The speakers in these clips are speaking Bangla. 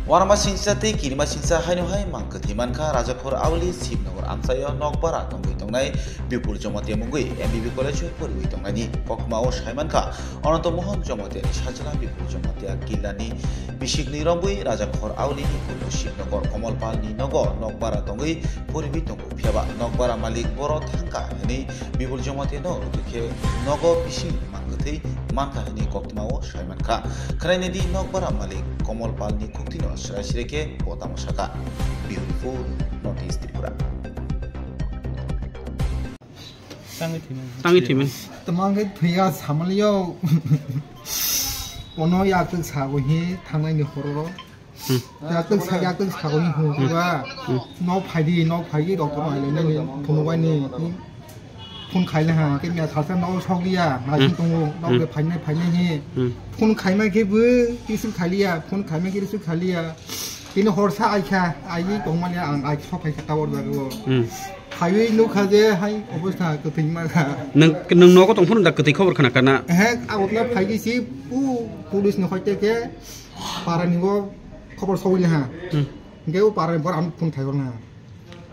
Warma sinsate kirima sinsa haino hai mangka thimanka Rajakhor Auli Sibnagor Amsayo Nokbara tongui tongnai Bipul Jomote mungui MBB College porwi tongnani Kokmao Shaimanka Onoto Mohon Jomote Sajala Bipul Jomote Kilani Bishigni Rombui Rajakhor Auli Pulu Sibnagor Komolpal ni Nogo Nokbara tongui porwi tongu Phiaba Nokbara Malik Boro Thangka ni Bipul Jomote no Rutike Nogo Bishing Mangkathei Manka ni Kokmao Shaimanka Karaini di Nokbara Malik Komolpal ni Kuktino Sireke Potamosaka Beautiful Northeast Tripura Tangi timen Tamang Pia Samalio Ono Yakin Sagohi, Tangan Horror Yakin Sagohi, no Padi, no Padi, Doctor Punwani Pun Kaila, give me a thousand no Shogia, Najiton, no the Pine, Pun Kaima gave Kisu Kalia, Pun Kaima Kisu Kalia. In a horse, I can, I eat Omania and I chop a tower the world. Highway look at the high overstar to think my car. no got on that could take over Kanakana. Heck, I would not pay you see who is no take care. Paranigo, cover soil. Go Paran Puntagona.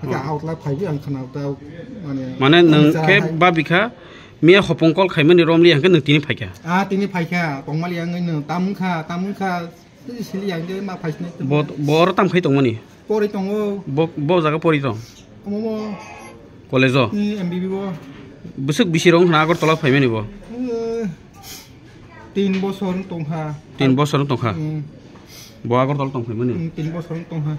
Out like Pivy and Canal. Mana Cape Babica, mere Hopongol Kaimani Romley and Tini Pika. Ah, Tini Pika, Pomalian, Tamuka. Bortam hit on money. Poriton, Bozaga Porito. Colezo. MBB. Busuk Bishirong, Nago Tola Pimenivo. Tin Boson Tonha. Tin Boson Tonha. Boago Tolton Pimeni. Tin Boson Tonha.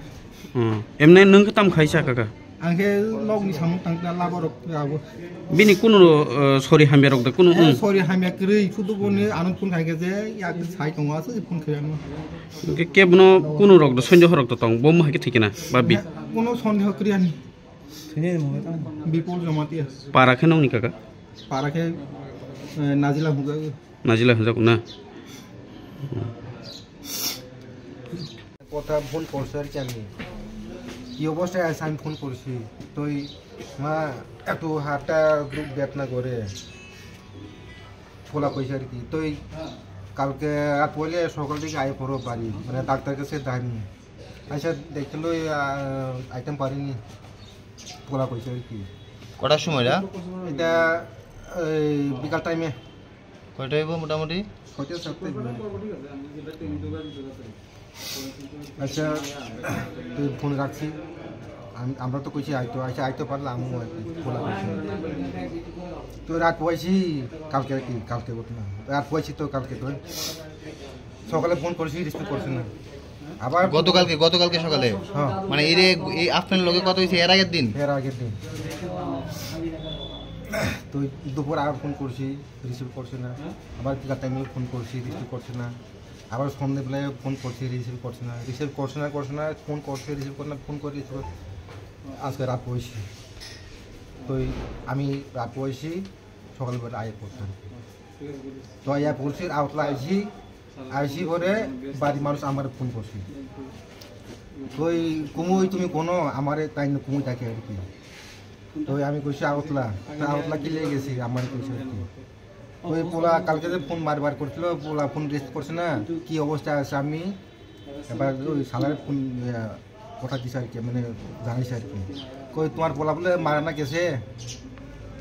Emne Nunkatam Kaisaka. Angel long is some labor. Bini Kuno, sorry, Hammer of the Kuno. Sorry, Hamakri, Kuduboni, Anupun Hagaze, Yakis Haiton was a Punkano. Kebno Kuno rock, the Sunday rock the tongue, Bomb Hakitikina, Babi. Uno son Hokrian. Bipul Jomatia. Parakanonica. Parake Nazila Huga. Nazila Huzakuna. What a phone for search you was a sign phone for she. Toy ma to Hata group Betna Gore. Pola Poisarity. Toy Kalke Atwale Sokolik I for a body. When a doctor said, I said, they can do item parini. Pola Poisarity. What a shumada? The bigger time. Whatever Mutamudi? What is up? আচ্ছা তুই ফোন রাখছি আমরা তো কইছি আইতো পারলাম আমি খোলা কইছি তো রাত পয়ছি কালকে কি কালকে ঘটনা রাত পয়ছি তো কালকে তো সকালে ফোন করেছি রিসিভ করছ না আবার গতকালকে সকালে মানে এই আপনার লগে কত হইছে এর আগের দিন তো দুপুর আর ফোন করছি রিসিভ করছ না আবার কি টাইমে ফোন করছি রিসিভ করছ না আবার সন্ধ্যাবেলায় ফোন করছি রিসিভ করছে না ফোন করছে রিসিভ করে না ফোন করে আজকে রাত পয়সি তো আমি রাত পয়সি সকালবেলা আয় পড়তাম তো আয়া পড়ছি আউটলা আইসি করে বাড়ির মানুষ আমার ফোন করছি তুই কুমুই তুমি কোনো আমার তাই না কুমুই থাকে আর কি তো আমি কইছি আউটলা কি লেগে গেছি আমার কইছি আর কি ওই পোলা কালকে যে ফোন বারবার করছিল পোলা ফোন রিসিভ করছে না কি অবস্থা আছে আমি এবার ওই সালারের ফোন কথা দিছে আর কি মানে জানাইছে আর কি কই তোমার পোলা বলে মারা না গেছে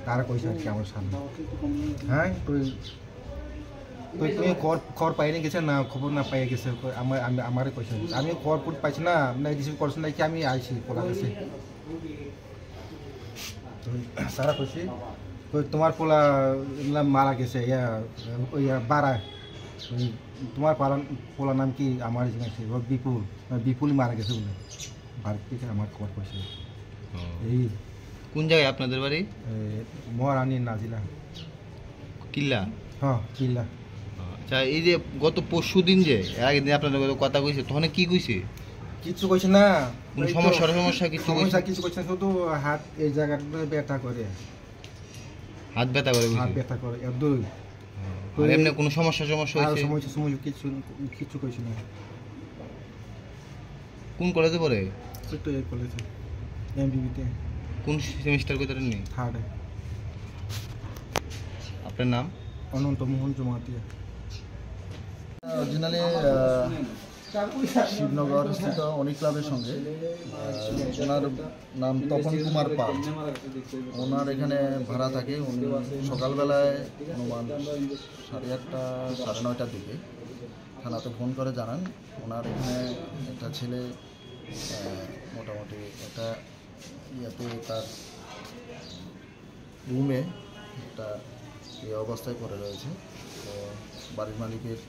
তারা কইছে আর কি আমার সামনে হ্যাঁ তুই তুমি খবর পাইনি গেছে না খবর না পাই গেছে আমারে কইছে আমি খবর পাইছি না না রিসিভ করছে না কি আমি আইছি পোলা কাছে সারা কইছি তোমার পোলা মারা গেছে বাড়া তোমার পোলার নাম কি আমার বিপুল মারা গেছে বলে বাড়ি থেকে আমার খবর পয়সা এই কোন জায়গায় আপনাদের বাড়ি মহারানী নাজিলা কিল্লা হ্যাঁ কিল্লা আচ্ছা এই যে গত পরশু দিন যে এর আগের দিন আপনাদের কথা কইছে তখন কি কইছে কিছু কইছে না কোন সমস্যা কিছু কইছে শুধু হাত এই জায়গাটা ব্যথা করে হাত ব্যথা করে একদম আর এমনি কোনো সমস্যা হইছে সমস্যা কিছু কইছে না কোন কলেজে পড়ে তো এই কলেজে এমবিবি তে কোন সেমিস্টার কইতে নি থার্ড আপনার নাম অনন্ত মোহন জমাতিয়া অরিজিনালি শিবনগর স্থিত অনিক ক্লাবের সঙ্গে ওনার নাম তপন কুমার পাল। ওনার এখানে ভাড়া থাকে। উনি সকালবেলায় অনুমান 8:30 9:30টার দিকে থানাতে ফোন করে জানান ওনার এখানে একটা ছেলে মোটামুটি একটা ইয়েতে তার রুমে একটা অবস্থায় পড়ে রয়েছে। তো বাড়ির মালিকের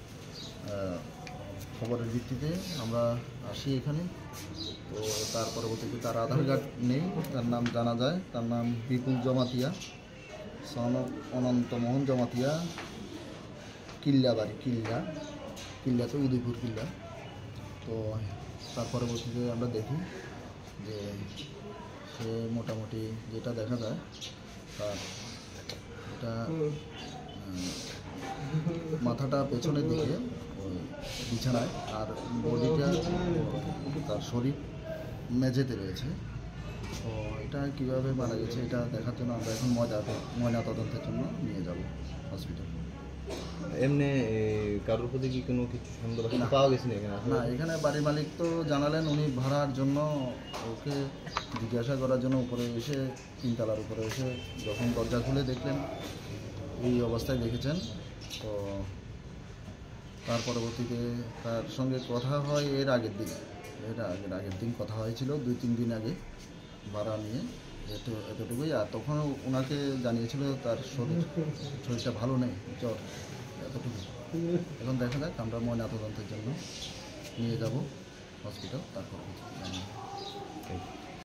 খবরের ভিত্তিতে আমরা আসি এখানে। তো তার পরবর্তীতে তার আধার কার্ড নেই, তার নাম জানা যায়। তার নাম বিপুল জমাতিয়া, সন অনন্ত মোহন জমাতিয়া, কিল্লা বাড়ি, কিল্লাতে উদয়পুর কিল্লা। তো তার পরবর্তীতে আমরা দেখি যে সে মোটামুটি যেটা দেখা যায় তার এটা মাথাটা পেছনের দিকে ওই বিছানায়, আর বডিটা তার শরীর মেঝেতে রয়েছে। তো এটা কীভাবে মারা গেছে এটা দেখার জন্য আমরা এখন ময়না তদন্তের জন্য নিয়ে যাব হসপিটাল। এমনি কারোর প্রতি কি কোনো কিছু সন্দেহ পাওয়া গেছে না এখানে? না, এখানে বাড়ির মালিক তো জানালেন উনি ভাড়ার জন্য ওকে জিজ্ঞাসা করার জন্য উপরে এসে 3 তলার উপরে এসে যখন দরজা খুলে দেখলেন এই অবস্থায় দেখেছেন। তো তার পরবর্তীতে তার সঙ্গে কথা হয় এর আগের দিন কথা হয়েছিল, 2-3 দিন আগে ভাড়া নিয়ে এতটুকুই। আর তখন ওনাকে জানিয়েছিল তার শরীরটা ভালো নেই, জ্বর, এতটুকু। এখন দেখা যাক, আমরা ময়না তদন্তের জন্য নিয়ে যাব হসপিটাল, তারপর জানাবো।